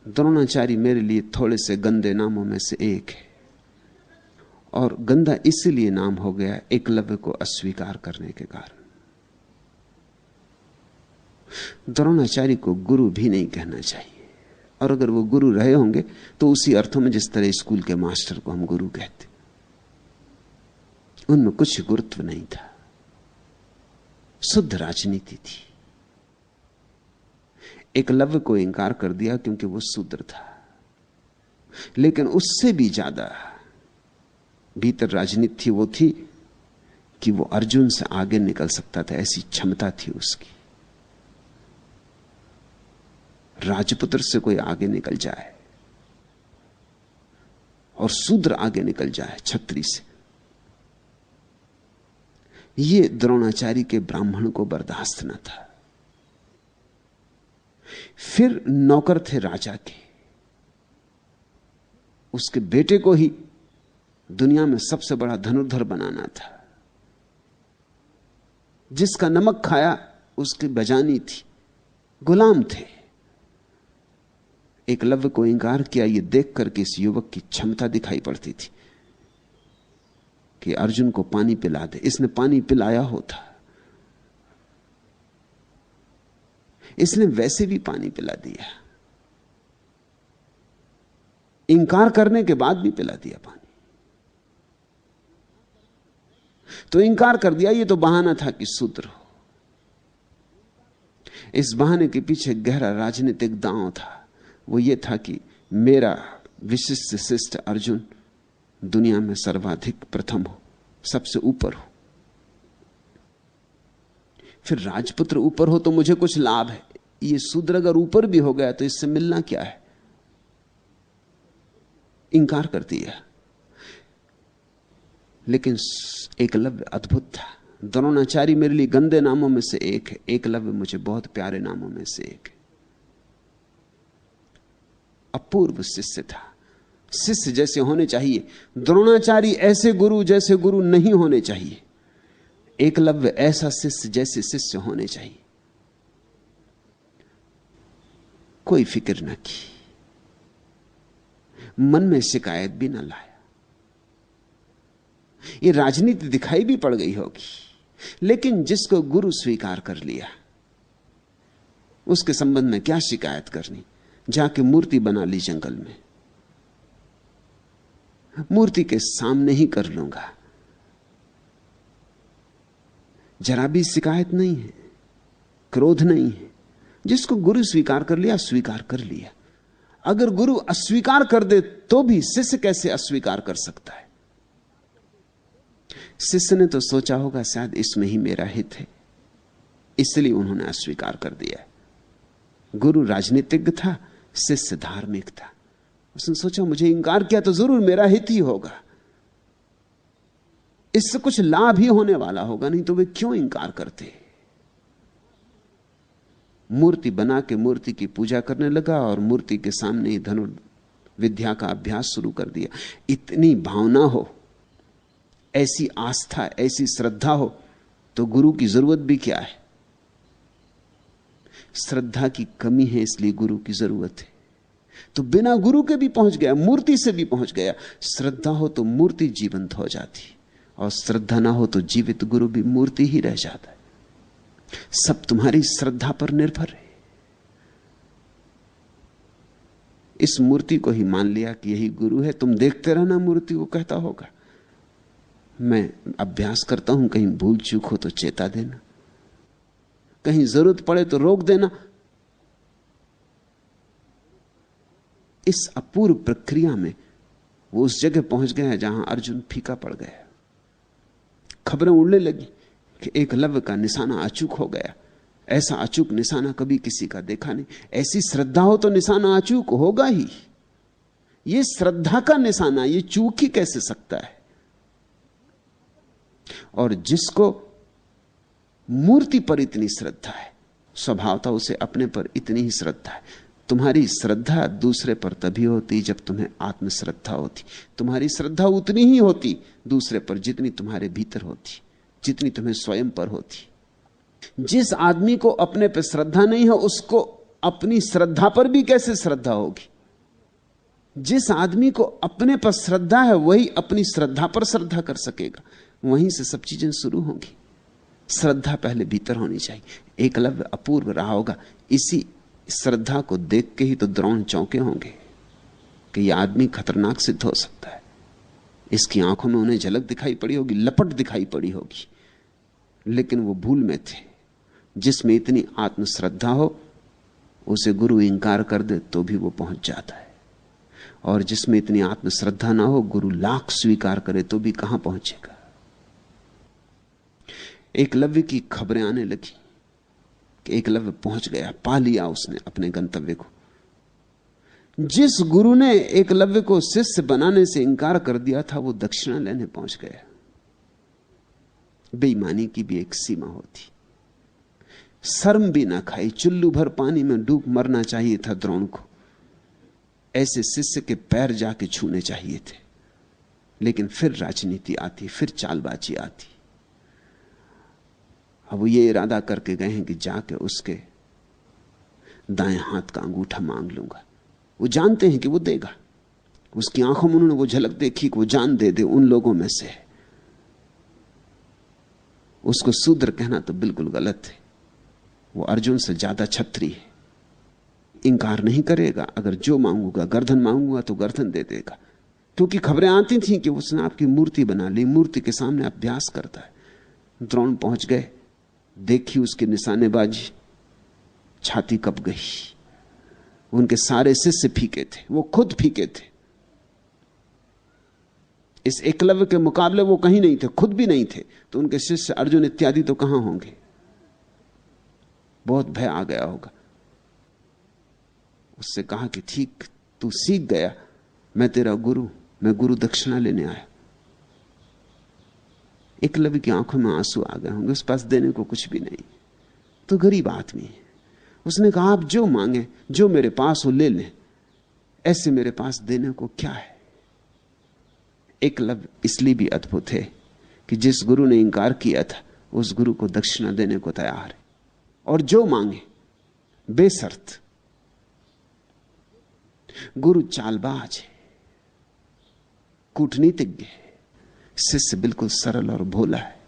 द्रोणाचार्य मेरे लिए थोड़े से गंदे नामों में से एक है, और गंदा इसलिए नाम हो गया एकलव्य को अस्वीकार करने के कारण। द्रोणाचार्य को गुरु भी नहीं कहना चाहिए, और अगर वो गुरु रहे होंगे तो उसी अर्थों में जिस तरह स्कूल के मास्टर को हम गुरु कहते, उनमें कुछ गुरुत्व नहीं था, शुद्ध राजनीति थी। एकलव्य को इंकार कर दिया क्योंकि वो शूद्र था, लेकिन उससे भी ज्यादा भीतर राजनीति थी, वो थी कि वो अर्जुन से आगे निकल सकता था, ऐसी क्षमता थी उसकी। राजपुत्र से कोई आगे निकल जाए और शूद्र आगे निकल जाए छत्री से, ये द्रोणाचार्य के ब्राह्मण को बर्दाश्त न था। फिर नौकर थे राजा के, उसके बेटे को ही दुनिया में सबसे बड़ा धनुर्धर बनाना था। जिसका नमक खाया उसकी बजानी थी, गुलाम थे। एकलव्य को इंकार किया, यह देखकर कि इस युवक की क्षमता दिखाई पड़ती थी कि अर्जुन को पानी पिला दे। इसने पानी पिलाया होता, इसने वैसे भी पानी पिला दिया, इंकार करने के बाद भी पिला दिया पानी। तो इंकार कर दिया, ये तो बहाना था कि शूद्र हो। इस बहाने के पीछे गहरा राजनीतिक दांव था। वो ये था कि मेरा विशिष्ट शिष्ट अर्जुन दुनिया में सर्वाधिक प्रथम हो, सबसे ऊपर हो। फिर राजपुत्र ऊपर हो तो मुझे कुछ लाभ है, ये शूद्र अगर ऊपर भी हो गया तो इससे मिलना क्या है? इंकार कर दिया। लेकिन एकलव्य अद्भुत था। द्रोणाचार्य मेरे लिए गंदे नामों में से एक है, एकलव्य मुझे बहुत प्यारे नामों में से एक है। अपूर्व शिष्य था, शिष्य जैसे होने चाहिए। द्रोणाचार्य ऐसे गुरु जैसे गुरु नहीं होने चाहिए, एकलव्य ऐसा शिष्य जैसे शिष्य होने चाहिए। कोई फिक्र न की, मन में शिकायत भी न लाया। ये राजनीति दिखाई भी पड़ गई होगी, लेकिन जिसको गुरु स्वीकार कर लिया उसके संबंध में क्या शिकायत करनी? जाके मूर्ति बना ली जंगल में, मूर्ति के सामने ही कर लूंगा, जरा भी शिकायत नहीं है, क्रोध नहीं है। जिसको गुरु स्वीकार कर लिया, स्वीकार कर लिया। अगर गुरु अस्वीकार कर दे तो भी शिष्य कैसे अस्वीकार कर सकता है? शिष्य ने तो सोचा होगा शायद इसमें ही मेरा हित है, इसलिए उन्होंने अस्वीकार कर दिया। गुरु राजनीतिज्ञ था, शिष्य धार्मिक था। उसने सोचा मुझे इंकार किया तो जरूर मेरा हित ही होगा, इससे कुछ लाभ ही होने वाला होगा, नहीं तो वे क्यों इंकार करते? मूर्ति बना के मूर्ति की पूजा करने लगा और मूर्ति के सामने ही धनुर्विद्या का अभ्यास शुरू कर दिया। इतनी भावना हो, ऐसी आस्था, ऐसी श्रद्धा हो तो गुरु की जरूरत भी क्या है? श्रद्धा की कमी है, इसलिए गुरु की जरूरत है। तो बिना गुरु के भी पहुंच गया, मूर्ति से भी पहुंच गया। श्रद्धा हो तो मूर्ति जीवंत हो जाती, और श्रद्धा ना हो तो जीवित गुरु भी मूर्ति ही रह जाता है। सब तुम्हारी श्रद्धा पर निर्भर है। इस मूर्ति को ही मान लिया कि यही गुरु है, तुम देखते रहना, मूर्ति को कहता होगा मैं अभ्यास करता हूं, कहीं भूल चूक हो तो चेता देना, कहीं जरूरत पड़े तो रोक देना। इस अपूर्व प्रक्रिया में वो उस जगह पहुंच गया जहां अर्जुन फीका पड़ गया। खबरें उड़ने लगी कि एकलव्य का निशाना अचूक हो गया। ऐसा अचूक निशाना कभी किसी का देखा नहीं। ऐसी श्रद्धा हो तो निशाना अचूक होगा ही। ये श्रद्धा का निशाना, ये चूक ही कैसे सकता है? और जिसको मूर्ति पर इतनी श्रद्धा है, स्वभावतः उसे अपने पर इतनी ही श्रद्धा है। तुम्हारी श्रद्धा दूसरे पर तभी होती जब तुम्हें आत्मश्रद्धा होती। तुम्हारी श्रद्धा उतनी ही होती दूसरे पर जितनी तुम्हारे भीतर होती, जितनी तुम्हें स्वयं पर होती। जिस आदमी को अपने पर श्रद्धा नहीं है, उसको अपनी श्रद्धा पर भी कैसे श्रद्धा होगी? जिस आदमी को अपने पर श्रद्धा है वही अपनी श्रद्धा पर श्रद्धा कर सकेगा। वहीं से सब चीजें शुरू होंगी। श्रद्धा पहले भीतर होनी चाहिए। एकलव्य अपूर्व रहा होगा। इसी श्रद्धा को देख के ही तो द्रोण चौंके होंगे कि यह आदमी खतरनाक सिद्ध हो सकता है। इसकी आंखों में उन्हें झलक दिखाई पड़ी होगी, लपट दिखाई पड़ी होगी, लेकिन वो भूल में थे। जिसमें इतनी आत्मश्रद्धा हो उसे गुरु इंकार कर दे तो भी वो पहुंच जाता है, और जिसमें इतनी आत्मश्रद्धा ना हो, गुरु लाख स्वीकार करे तो भी कहां पहुंचेगा। एकलव्य की खबरें आने लगी कि एकलव्य पहुंच गया, पा लिया उसने अपने गंतव्य को। जिस गुरु ने एकलव्य को शिष्य बनाने से इंकार कर दिया था वो दक्षिणा लेने पहुंच गया। बेईमानी की भी एक सीमा होती। शर्म भी ना खाई, चुल्लू भर पानी में डूब मरना चाहिए था द्रोण को। ऐसे शिष्य के पैर जाके छूने चाहिए थे। लेकिन फिर राजनीति आती, फिर चालबाजी आती। अब वो ये इरादा करके गए हैं कि जाके उसके दाएं हाथ का अंगूठा मांग लूंगा। वो जानते हैं कि वो देगा। उसकी आंखों में उन्होंने वो झलक देखी कि वो जान दे दे उन लोगों में से है। उसको शूद्र कहना तो बिल्कुल गलत है। वो अर्जुन से ज्यादा छत्री है। इंकार नहीं करेगा। अगर जो मांगूगा, गर्दन मांगूगा तो गर्दन दे देगा। क्योंकि खबरें आती थी कि उसने आपकी मूर्ति बना ली, मूर्ति के सामने अभ्यास करता है। द्रोण पहुंच गए, देखी उसकी निशानेबाजी, छाती कप गई। उनके सारे शिष्य फीके थे, वो खुद फीके थे। इस एकलव्य के मुकाबले वो कहीं नहीं थे, खुद भी नहीं थे, तो उनके शिष्य अर्जुन इत्यादि तो कहां होंगे। बहुत भय आ गया होगा। उससे कहा कि ठीक, तू सीख गया, मैं तेरा गुरु, मैं गुरु दक्षिणा लेने आया। एकलव्य की आंखों में आंसू आ गए होंगे। उस पास देने को कुछ भी नहीं, तो गरीब आदमी है। उसने कहा आप जो मांगे, जो मेरे पास हो ले लें, ऐसे मेरे पास देने को क्या है। एकलव्य इसलिए भी अद्भुत है कि जिस गुरु ने इंकार किया था उस गुरु को दक्षिणा देने को तैयार है, और जो मांगे बेशर्त। गुरु चालबाज है, कूटनीतिज्ञ है, शिष्य बिल्कुल सरल और भोला है।